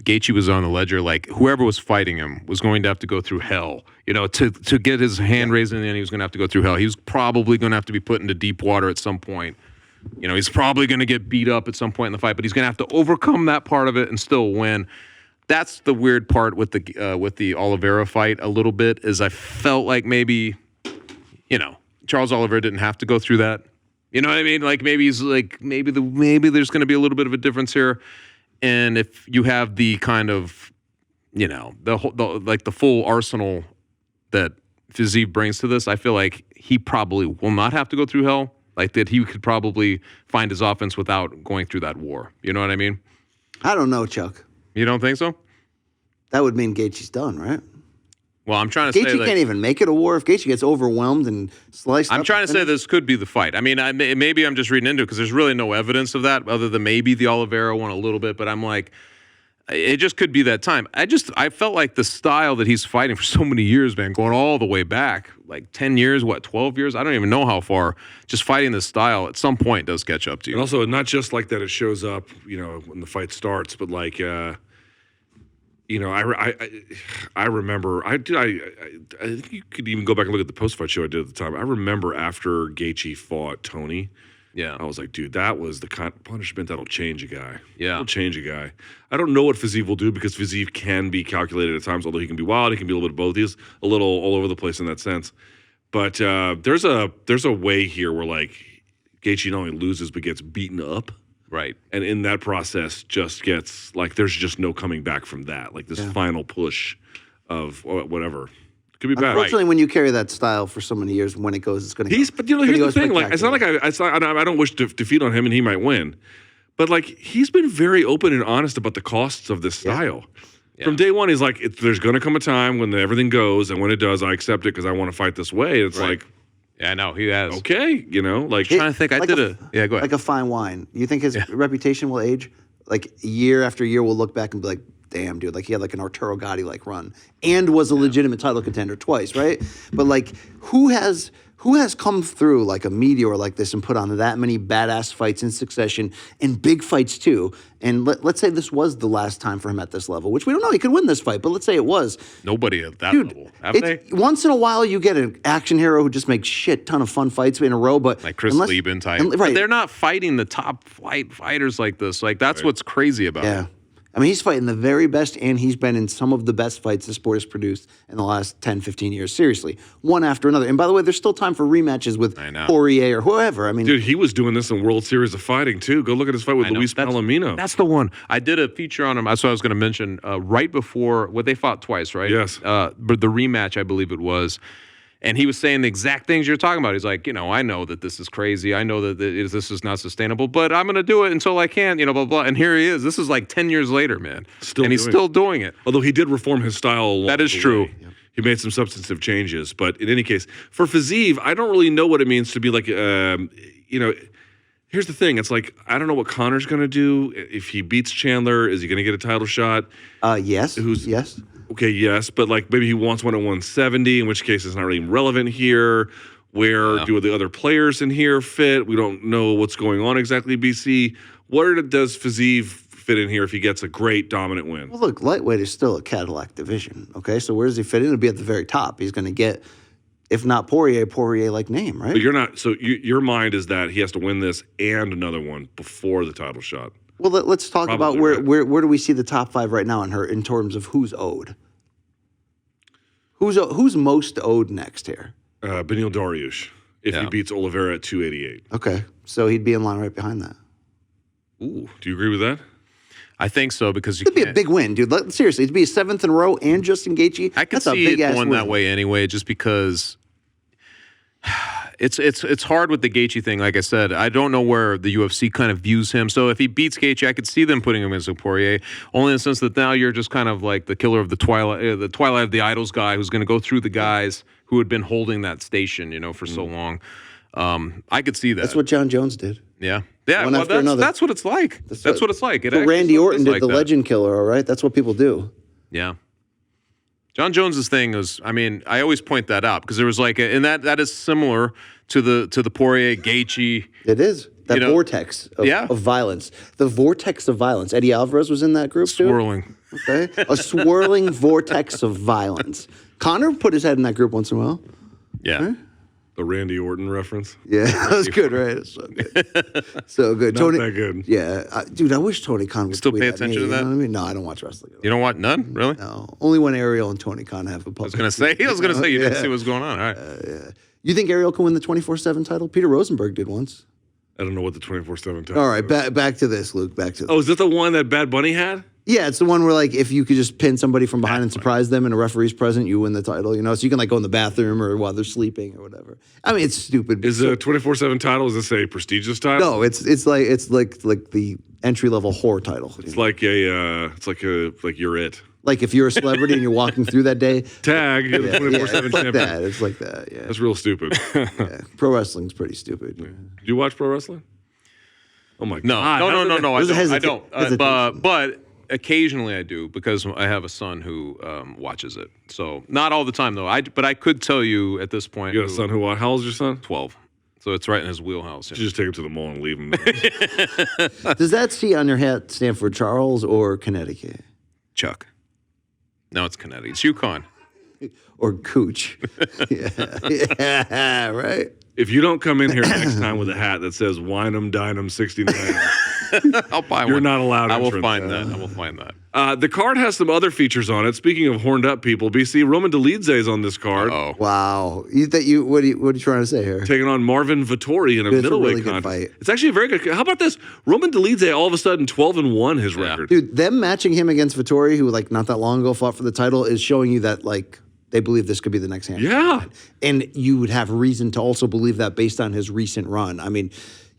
Gaethje was on the ledger, like whoever was fighting him was going to have to go through hell, to get his hand raised, and then he was going to have to go through hell. He was probably going to have to be put into deep water at some point. He's probably going to get beat up at some point in the fight, but he's going to have to overcome that part of it and still win. That's the weird part with the Oliveira fight a little bit, is I felt like maybe, Charles Oliveira didn't have to go through that. You know what I mean? Like maybe he's like maybe there's going to be a little bit of a difference here. And if you have the kind of, the full arsenal that Fiziev brings to this, I feel like he probably will not have to go through hell. Like that he could probably find his offense without going through that war. You know what I mean? I don't know, Chuck. You don't think so? That would mean Gaethje's done, right? Well, I'm trying to say Gaethje can't even make it a war if Gaethje gets overwhelmed and sliced. I'm trying to say this could be the fight. I mean, maybe I'm just reading into it because there's really no evidence of that other than maybe the Oliveira one a little bit. But I'm like, it just could be that time. I felt like the style that he's fighting for so many years, man, going all the way back, like 10 years, 12 years? I don't even know how far. Just fighting this style at some point does catch up to you. And also, not just like that it shows up, when the fight starts, but like, I remember. I think you could even go back and look at the post-fight show I did at the time. I remember after Gaethje fought Tony. Yeah, I was like, dude, that was the kind of punishment that'll change a guy. Yeah, it'll change a guy. I don't know what Fiziev will do because Fiziev can be calculated at times. Although he can be wild, he can be a little bit of both. He's a little all over the place in that sense. But there's a way here where like Gaethje not only loses but gets beaten up. Right. And in that process just gets, like, there's just no coming back from that. Like, this final push of whatever. It could be bad. Unfortunately, when you carry that style for so many years, when it goes, it's going to go. But, here's the thing. Like, it's not like I don't wish to defeat on him and he might win. But, like, he's been very open and honest about the costs of this style. Yeah. From day one, he's like, there's going to come a time when everything goes, and when it does, I accept it because I want to fight this way. It's like... Yeah, I know he has. Okay, like trying to think. Like go ahead. Like a fine wine. You think his reputation will age? Like year after year, we'll look back and be like, "Damn, dude! Like he had like an Arturo Gatti like run and was a legitimate title contender twice, right?" But like, who has come through like a meteor like this and put on that many badass fights in succession and big fights too? And let's say this was the last time for him at this level, which we don't know. He could win this fight, but let's say it was. Nobody at that level. Once in a while, you get an action hero who just makes shit ton of fun fights in a row, but like Chris Lieben type. Right. But they're not fighting the top fighters like this. Like that's what's crazy about it. I mean, he's fighting the very best, and he's been in some of the best fights the sport has produced in the last 10, 15 years. Seriously, one after another. And by the way, there's still time for rematches with Poirier or whoever. I mean, dude, he was doing this in World Series of Fighting too. Go look at his fight with Luis Palomino. That's the one. I did a feature on him. That's what I was going to mention. Right before, they fought twice, right? Yes. But the rematch, I believe it was. And he was saying the exact things you're talking about. He's like, I know that this is crazy. I know that this is not sustainable, but I'm going to do it until I can, blah, blah. And here he is. This is like 10 years later, man. He's still doing it. Although he did reform his style along That is true. Yep. He made some substantive changes. But in any case, for Fiziev, I don't really know what it means to be like, here's the thing. It's like, I don't know what Connor's going to do. If he beats Chandler, is he going to get a title shot? Yes. Yes. Okay, yes, but like maybe he wants one at 170, in which case it's not really relevant here. Where do the other players in here fit? We don't know what's going on exactly, BC. Where does Fiziev fit in here if he gets a great dominant win? Well, look, lightweight is still a Cadillac division, okay? So where does he fit in? He'll be at the very top. He's going to get, if not Poirier-like name, right? But you're not, so your mind is that he has to win this and another one before the title shot. Well, let's talk about where do we see the top five right now in terms of who's owed. Who's most owed next here? Beneil Dariush, if he beats Oliveira at 288. Okay, so he'd be in line right behind that. Ooh, do you agree with that? I think so because it'd be a big win, dude. Seriously, it'd be a 7th in a row and Justin Gaethje. I could see it going that way anyway, just because it's hard with the Gaethje thing. Like I said, I don't know where the UFC kind of views him. So if he beats Gaethje, I could see them putting him against Poirier. Only in the sense that now you're just kind of like the killer of the Twilight of the Idols guy who's going to go through the guys who had been holding that station, for so long. I could see that. That's what John Jones did. Yeah. Yeah, well, that's what it's like. That's what it's like. But Randy Orton did the legend killer, all right? That's what people do. Yeah. John Jones's thing is, I always point that out because there was and that is similar to the Poirier Gaethje. It is. That vortex of violence. The vortex of violence. Eddie Alvarez was in that group too? Swirling. Okay. A swirling vortex of violence. Conor put his head in that group once in a while. Yeah. Right? The Randy Orton reference. Yeah, that was good, right? It's so good. So good. Not that good. Yeah. Dude, I wish Tony Khan would still tweet pay at attention me, to that? You know what I mean? No, I don't watch wrestling. You don't want none? Really? No. Only when Ariel and Tony Khan have a public. I was going to say, you didn't see what's going on. All right. Yeah. You think Ariel can win the 24/7 title? Peter Rosenberg did once. I don't know what the 24/7 title. All right, back to this, Luke. Back to this. Oh, is that the one that Bad Bunny had? Yeah, it's the one where like if you could just pin somebody from behind and surprise them and a referee's present, you win the title. You know, so you can like go in the bathroom or while they're sleeping or whatever. I mean, it's stupid. Is the 24/7 title? Is this a prestigious title? No, it's like the entry level whore title. It's like you're it. Like if you're a celebrity and you're walking through that day. Tag 24/7 champion. It's like that. Yeah, that's real stupid. Yeah. Pro wrestling's pretty stupid. Do you watch pro wrestling? Oh my no, God! No. I don't. But occasionally I do because I have a son who watches it. So not all the time though. But I could tell you at this point. You got a son who? How old is your son? 12. So it's right in his wheelhouse. You should just take him to the mall and leave him. Does that C on your hat stand for Charles or Connecticut? Chuck. No, it's Connecticut. It's Yukon. Or Cooch. Yeah, right. If you don't come in here next time with a hat that says Wine 'em, Dine 'em, 69, I'll buy one. You're not allowed. I will find that. I will find that. The card has some other features on it. Speaking of horned up people, BC Roman Dolidze is on this card. Oh, wow! What are you trying to say here? Taking on Marvin Vettori in a middleweight contest. Fight. It's actually a very good. How about this? Roman Dolidze all of a sudden 12-1 his record. Dude, them matching him against Vettori, who like not that long ago fought for the title, is showing you that like they believe this could be the next hand. Yeah, and you would have reason to also believe that based on his recent run. I mean,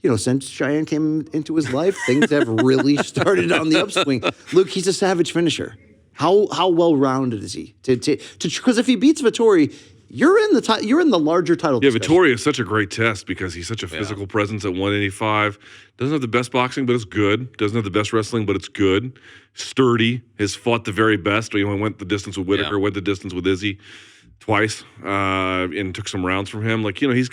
you know, since Cheyenne came into his life, things have really started on the upswing. Luke, he's a savage finisher. How well rounded is he? Because if he beats Vettori, you're in the larger title. Yeah, discussion. Vettori is such a great test because he's such a physical presence at 185. Doesn't have the best boxing, but it's good. Doesn't have the best wrestling, but it's good. Sturdy. Has fought the very best. He went the distance with Whitaker. Went the distance with Izzy twice, and took some rounds from him. Like, you know, he's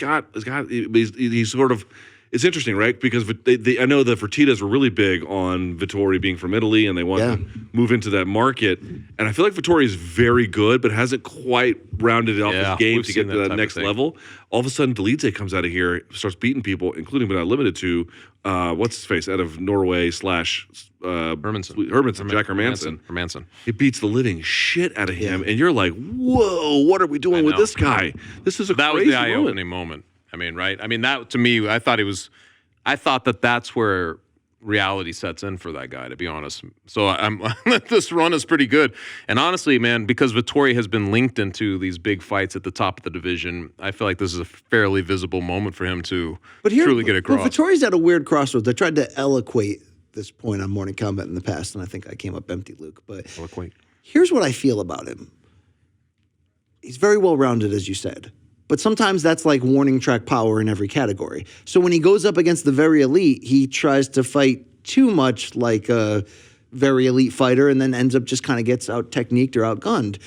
sort of. It's interesting, right? Because I know the Fertittas were really big on Vettori being from Italy, and they want to move into that market. And I feel like Vettori is very good, but hasn't quite rounded off his game to get to that next level. All of a sudden, Dolidze comes out of here, starts beating people, including but not limited to, what's his face, out of Norway / Hermanson, Jack Hermanson. He beats the living shit out of him, and you're like, whoa, what are we doing with this guy? This is that was the eye-opening moment. I mean, right? I mean, that to me, I thought that's where reality sets in for that guy, to be honest. So this run is pretty good. And honestly, man, because Vettori has been linked into these big fights at the top of the division, I feel like this is a fairly visible moment for him to truly get across. But Vettori's at a weird crossroads. I tried to eloquate this point on Morning Kombat in the past, and I think I came up empty, Luke. But here's what I feel about him. He's very well-rounded, as you said. But sometimes that's like warning track power in every category. So when he goes up against the very elite, he tries to fight too much like a very elite fighter and then ends up just kind of gets out-techniqued or outgunned.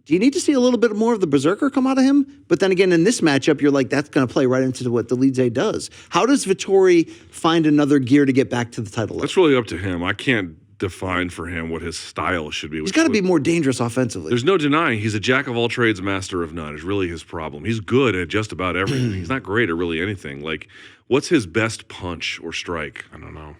Do you need to see a little bit more of the berserker come out of him? But then again, in this matchup, you're like, that's going to play right into what Dolidze does. How does Vettori find another gear to get back to the title? That's really up to him. I can't define for him what his style should be. He's got to be more dangerous offensively. There's no denying he's a jack of all trades, master of none is really his problem. He's good at just about everything. He's not great at really anything. Like, what's his best punch or strike? I don't know.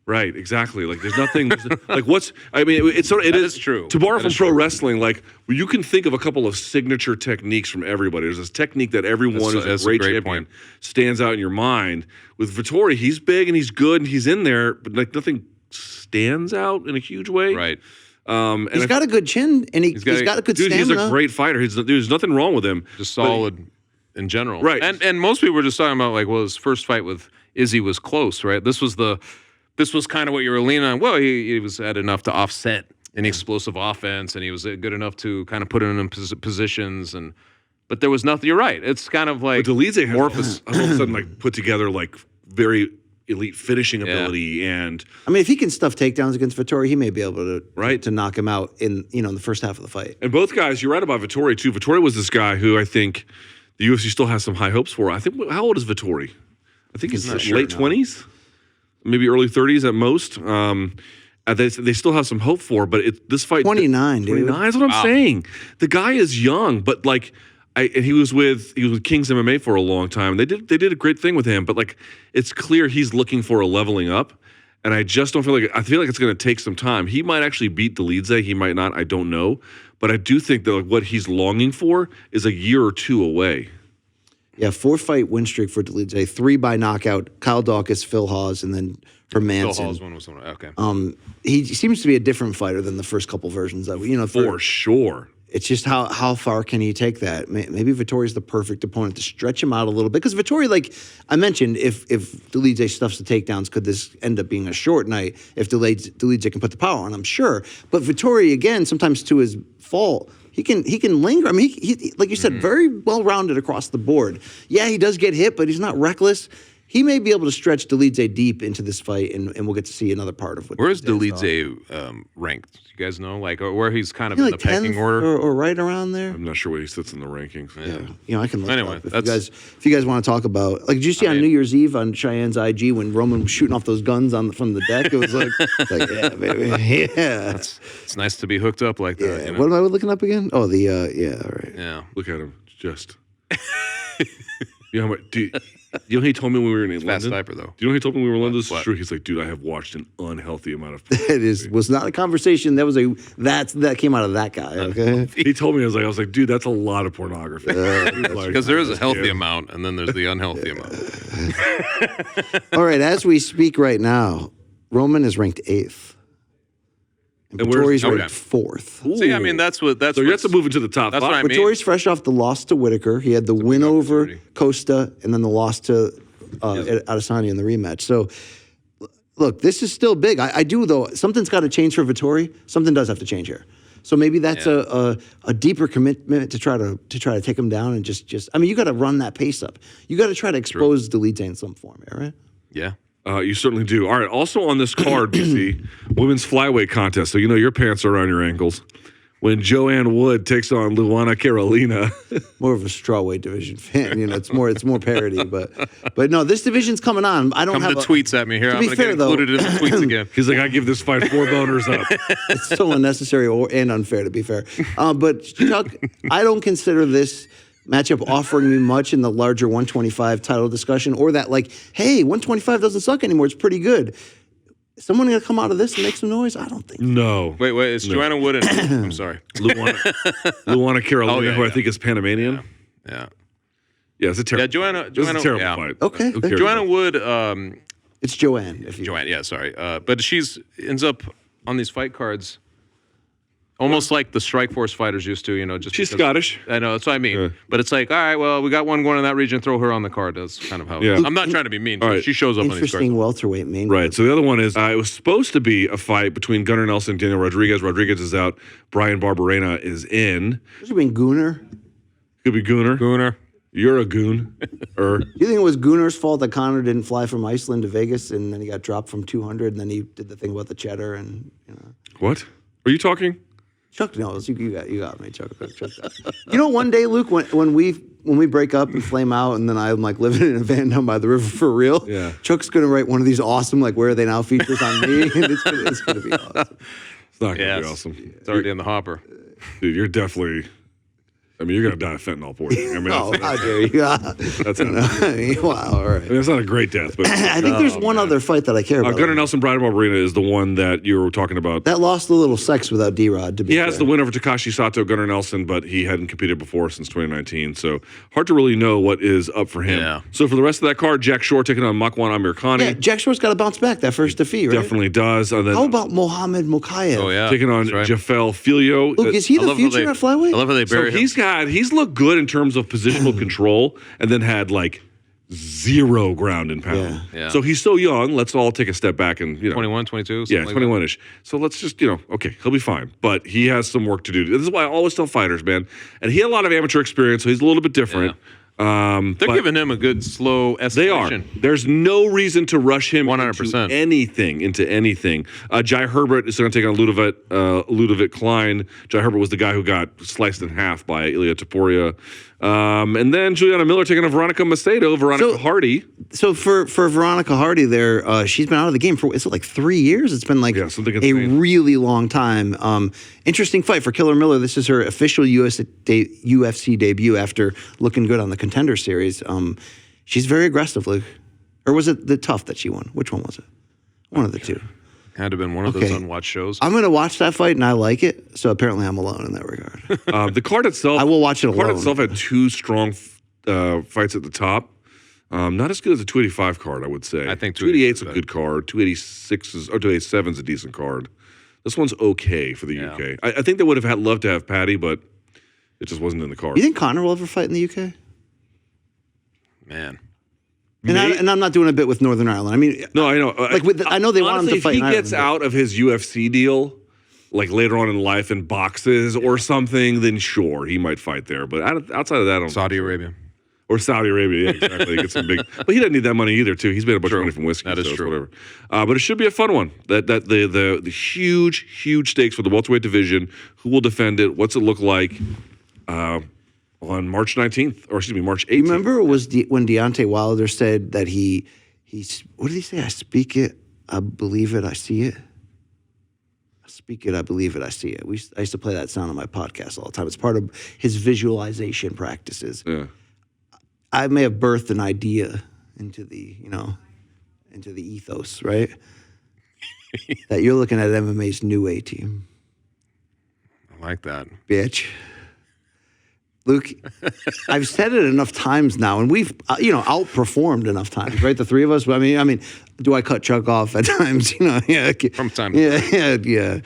Right, exactly. Like, there's nothing. Like, it is true. To borrow from pro wrestling, like, you can think of a couple of signature techniques from everybody. There's this technique that everyone who's a great champion stands out in your mind. With Vettori, he's big and he's good and he's in there, but like nothing stands out in a huge way. Right. And he's got a good chin, and he's got a good stamina. He's a great fighter. There's nothing wrong with him. Just solid in general. Right. And most people were just talking about, like, well, his first fight with Izzy was close, right? This was kind of what you were leaning on. Well, he was had enough to offset an explosive offense, and he was good enough to kind of put him in positions. But there was nothing. You're right. It's kind of like Dolidze has all of a sudden like put together like very elite finishing ability, and I mean, if he can stuff takedowns against Vettori, he may be able to knock him out in the first half of the fight. And both guys, you're right about Vettori too. Vettori was this guy who I think the UFC still has some high hopes for. I think, how old is Vettori? I think he's late 20s, maybe early 30s at most. They still have some hope for, but this fight 29, dude. 29 is what I'm saying. The guy is young, but like, and he was with King's MMA for a long time. They did a great thing with him, but like, it's clear he's looking for a leveling up. And I just don't feel like it's going to take some time. He might actually beat Dolidze. He might not. I don't know. But I do think that what he's longing for is a year or two away. Yeah, 4-fight win streak for Dolidze, 3 by knockout. Kyle Dawkins, Phil Hawes, and then Hermanson. Phil Hawes one was someone. Okay. He seems to be a different fighter than the first couple versions of For sure. It's just how far can he take that? Maybe Vettori's the perfect opponent to stretch him out a little bit. Because Vettori, like I mentioned, if Dolidze stuffs the takedowns, could this end up being a short night if Dolidze can put the power on? I'm sure. But Vettori, again, sometimes to his fault, he can linger. I mean, he like you said, very well-rounded across the board. Yeah, he does get hit, but he's not reckless. He may be able to stretch Dolidze deep into this fight, and we'll get to see another part of what. Where is Dolidze ranked? Do you guys know, like, or where he's kind of in the pecking order, or right around there? I'm not sure where he sits in the rankings. Yeah, I can look anyway. It up if you guys want to talk about, like, did you see on New Year's Eve on Cheyenne's IG when Roman was shooting off those guns from the deck? It was like yeah, baby, yeah. It's nice to be hooked up like that. You know? What am I looking up again? Oh, the all right. Yeah, look at him, just. You know how much? You know he told me when we were in London? Fast sniper, though. Do you know he told me when we were in London? This is true. He's like, dude, I have watched an unhealthy amount of It was not a conversation. That came out of that guy, okay? He told me, I was like, dude, that's a lot of pornography. Because there is a healthy amount, and then there's the unhealthy amount. All right, as we speak right now, Roman is ranked 8th. And Vettori's ranked 4th. Ooh. See, I mean, that's so you have to move into the top 5. What I mean. Vettori's fresh off the loss to Whitaker. He had the win over Costa and then the loss to Adesanya in the rematch. So, look, this is still big. I do, though. Something's got to change for Vettori. Something does have to change here. So maybe that's a deeper commitment to try to take him down and just. I mean, you got to run that pace up. You got to try to expose Dolidze in some form, right? Yeah. You certainly do. All right. Also on this card, we see women's flyweight contest. So your pants are around your ankles. When Joanne Wood takes on Luana Carolina. More of a strawweight division fan. It's more parody. But no, this division's coming on. I don't have tweets at me here. I'm going to get included in the tweets again. He's like, I give this fight 4 boners up. It's so unnecessary and unfair, to be fair. But Chuck, I don't consider this matchup offering me much in the larger 125 title discussion, or that, like, hey, 125 doesn't suck anymore. It's pretty good. Is someone going to come out of this and make some noise? I don't think so. No. Wait. It's Joanna Wood and I'm sorry. Luana Carolina, who I think is Panamanian. Yeah. Yeah, it's a terrible Joanna, it's a terrible fight. Okay. Joanna Wood. It's Joanne. Joanne, yeah, sorry. But ends up on these fight cards almost like the Strikeforce fighters used to, just she's Scottish. I know, that's what I mean. Yeah. But it's like, all right, well, we got one going in that region, throw her on the card. That's kind of how it is. I'm not trying to be mean. Right. She shows up on these cards. Interesting welterweight main. Right. So the other one is, it was supposed to be a fight between Gunnar Nelson and Daniel Rodriguez. Rodriguez is out. Brian Barberena is in. Could it be Gunnar? Could be Gunnar. You're a goon. Do you think it was Gunnar's fault that Conor didn't fly from Iceland to Vegas and then he got dropped from 200 and then he did the thing about the cheddar and What? Are you talking? Chuck knows. You got me, Chuck. One day, Luke, when we break up and flame out, and then I'm like living in a van down by the river for real. Yeah. Chuck's gonna write one of these awesome Where Are They Now features on me, and it's gonna be awesome. It's not gonna be awesome. It's already in the hopper. Dude, you're definitely. You're going to die of fentanyl poisoning. How dare you? That's wow, all right. It's not a great death, but I think there's one other fight that I care about. Gunnar Nelson, Brian Barberena is the one that you were talking about. That lost a little sex without D-Rod, to be fair. He has the win over Takashi Sato, Gunnar Nelson, but he hadn't competed before since 2019, so hard to really know what is up for him. Yeah. So for the rest of that card, Jack Shore taking on Makwan Amirkhani. Yeah, Jack Shore's got to bounce back that first defeat, right? Definitely does. And then, how about Mohamed Mokayev? Oh, yeah. Taking on Jafel Filio. Look, is he the future at flyweight? I love how they bury him. He's looked good in terms of positional control, and then had like 0 ground and pound. Yeah. So he's so young. Let's all take a step back and 21, 22. Yeah, 21-ish. So let's just okay, he'll be fine. But he has some work to do. This is why I always tell fighters, man. And he had a lot of amateur experience, so he's a little bit different. Yeah. They're giving him a good slow escalation. They are. There's no reason to rush him 100%. into anything. Jai Herbert is going to take on Ludovic Klein. Jai Herbert was the guy who got sliced in half by Ilia Topuria And then Juliana Miller taking on Veronica Macedo, Veronica Hardy. So for Veronica Hardy there, she's been out of the game for, is it like 3 years? It's been like a really long time. Interesting fight for Killer Miller. This is her official UFC debut after looking good on the Contender Series. She's very aggressive, Luke. Or was it the Tough that she won? Which one was it? One of the two. Had to have been one of those unwatched shows. I'm going to watch that fight, and I like it. So apparently I'm alone in that regard. The card itself, I will watch it alone. The card itself had 2 strong fights at the top. Not as good as the 285 card, I would say. I think 288 is a good card. 287 is a decent card. This one's okay for the UK. I think they would have loved to have Patty, but it just wasn't in the card. You think Conor will ever fight in the UK? Man. And I'm not doing a bit with Northern Ireland. I mean, no, I know. I know they want him to fight. If he gets out of his UFC deal, like later on in life and boxes or something, then sure, he might fight there. But outside of that, Saudi Arabia. Or Saudi Arabia, yeah, exactly. Get some big, but he doesn't need that money either, too. He's made a bunch of money from whiskey. That is true. Whatever. But it should be a fun one. The huge stakes for the welterweight division. Who will defend it? What's it look like? On March 19th, or excuse me, March 18th. Remember it was when Deontay Wilder said that he what did he say? I speak it, I believe it, I see it. I speak it, I believe it, I see it. I used to play that sound on my podcast all the time. It's part of his visualization practices. Yeah. I may have birthed an idea into the ethos, right? That you're looking at MMA's new A team. I like that. Bitch. Luke, I've said it enough times now, and we've outperformed enough times, right? The three of us. I mean, do I cut Chuck off at times? From time to time. Yeah.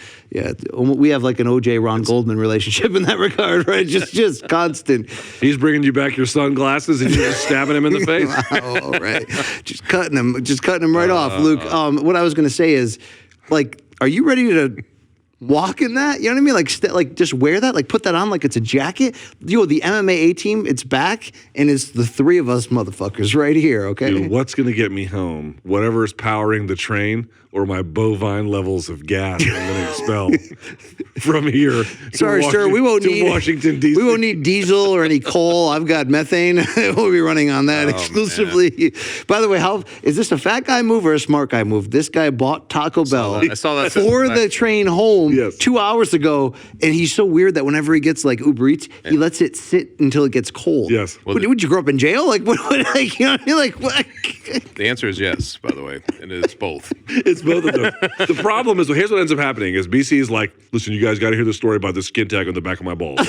We have like an OJ Ron Goldman relationship in that regard, right? Just constant. He's bringing you back your sunglasses and you're just stabbing him in the face. All right, just cutting him right off, Luke. What I was going to say is, like, are you ready to walk in that? You know what I mean? Like just wear that, like put that on like it's a jacket. The MMA A team, it's back, and it's the three of us motherfuckers right here, okay? Dude, what's going to get me home? Whatever is powering the train or my bovine levels of gas I'm going to expel from here. Sorry, sir, we won't need Washington, D.C. We won't need diesel or any coal. I've got methane. We'll be running on that exclusively. Man. By the way, how is this a fat guy move or a smart guy move? This guy bought Taco Bell I saw that for the train home 2 hours ago, and he's so weird that whenever he gets like Uber Eats, he lets it sit until it gets cold. Yes. Well, would you grow up in jail? Like, what, like, you know what I mean? Like, what? The answer is yes, by the way. And it's both. It's both of them. The problem is, here's what ends up happening is BC is like, listen, you guys got to hear the story about the skin tag on the back of my balls.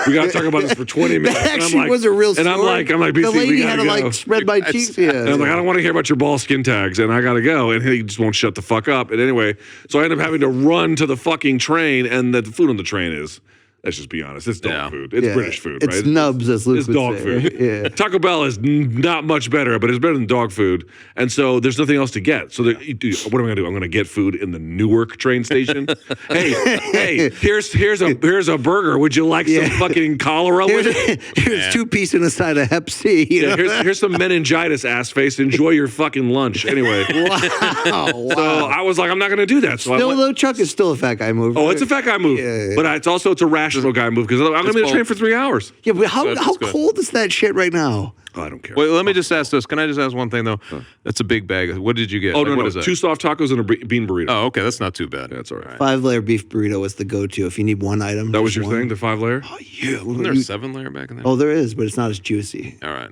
We got to talk about this for 20 minutes. That actually was a real story. And I'm like, BC, the lady we got had to to go. like spread my cheeks. Yeah. And I'm like, I don't want to hear about your ball skin tags, and I got to go. And he just won't shut the fuck up. And anyway, so I end up having to run to the fucking train, and the food on the train is, let's just be honest, it's dog food. It's British food, right? It's nubs, as Luke It's would dog say. food. Yeah. Taco Bell is not much better, but it's better than dog food. And so there's nothing else to get. So what am I going to do? I'm going to get food in the Newark train station. hey, here's a burger. Would you like some fucking cholera with it? Here's 2 pieces and a side of Hep C. Here's some meningitis, ass face. Enjoy your fucking lunch. Anyway. Wow. So I was like, I'm not going to do that. So though, Chuck is still a fat guy move. Oh, it's a fat guy move. Yeah. But it's a rational guy move because I'm going to be on the train for 3 hours. Yeah, but how cold is that shit right now? Oh, I don't care. Wait, let me just ask this. Can I just ask one thing, though? That's a big bag. What did you get? Oh, no. What is that? 2 soft tacos and a bean burrito. Oh, okay. That's not too bad. That's all right. 5-layer beef burrito is the go-to if you need one item. That was your thing, the 5-layer? Oh, yeah. Wasn't there a 7-layer back in there? Oh, there is, but it's not as juicy. All right.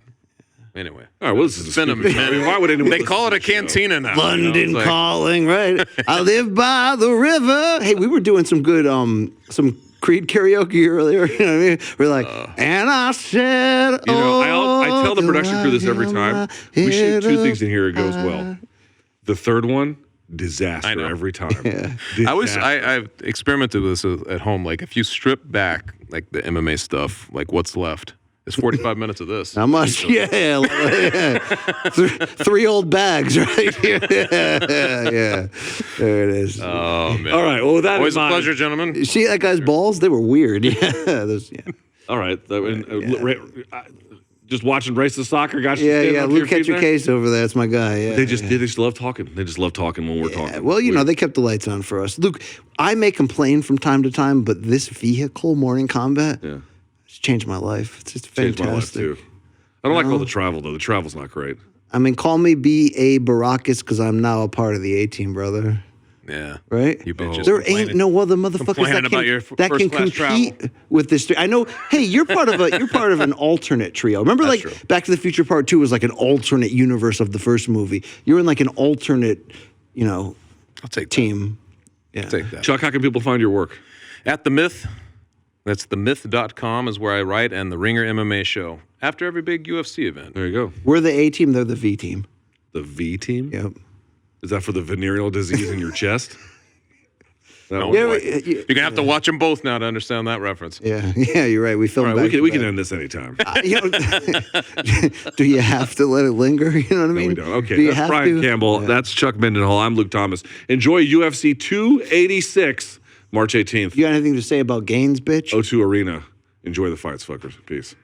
Anyway. All right, well, this is why would anyone... They call it a cantina now. London calling, right? I live by the river. Hey, we were doing some good, some Creed karaoke earlier. You know what I mean? We're like, and I said, I tell the production crew this every time. We shoot 2 things in here, it goes well. The third one, disaster every time. Yeah. I've experimented with this at home. Like, if you strip back, like, the MMA stuff, like, what's left? It's 45 minutes of this. How much? Yeah. 3 old bags, right? Yeah. There it is. Oh, man. All right. Well, with that always in mind, a pleasure, gentlemen. You see that guy's balls? They were weird. Yeah. All right. Just watching Race to Soccer got you. Yeah. Luke Catcher Case over there. That's my guy. Yeah. They just love talking. They just love talking when we're talking. Well, they kept the lights on for us. Luke, I may complain from time to time, but this vehicle morning combat. Yeah. It's changed my life. It's just Changed fantastic. my life too. I don't like all the travel though. The travel's not great. I mean, call me B.A. Baracus because I'm now a part of the A-team, brother. Yeah. Right? You've been just there complaining. ain't no other motherfuckers that can compete with this. I know. Hey, you're part of an alternate trio. Remember, That's like true. Back to the Future Part 2 was like an alternate universe of the first movie. You're in like an alternate, I'll take that. team. Yeah. I'll take that. Chuck, how can people find your work? At The Myth. That's themyth.com is where I write, and the Ringer MMA show after every big UFC event. There you go. We're the A-team. They're the V-team. The V team? Yep. Is that for the venereal disease in your chest? No, Yeah, boy. You're gonna have to watch them both now to understand that reference. Yeah, you're right. We filmed. All right, back we to can back. end this anytime. Do you have to let it linger? You know what I mean? No, we don't. Okay, Do you that's have Brian to? Campbell. Yeah. That's Chuck Mindenhall. I'm Luke Thomas. Enjoy UFC 286, March 18th. You got anything to say about Gaines, bitch? O2 Arena. Enjoy the fights, fuckers. Peace.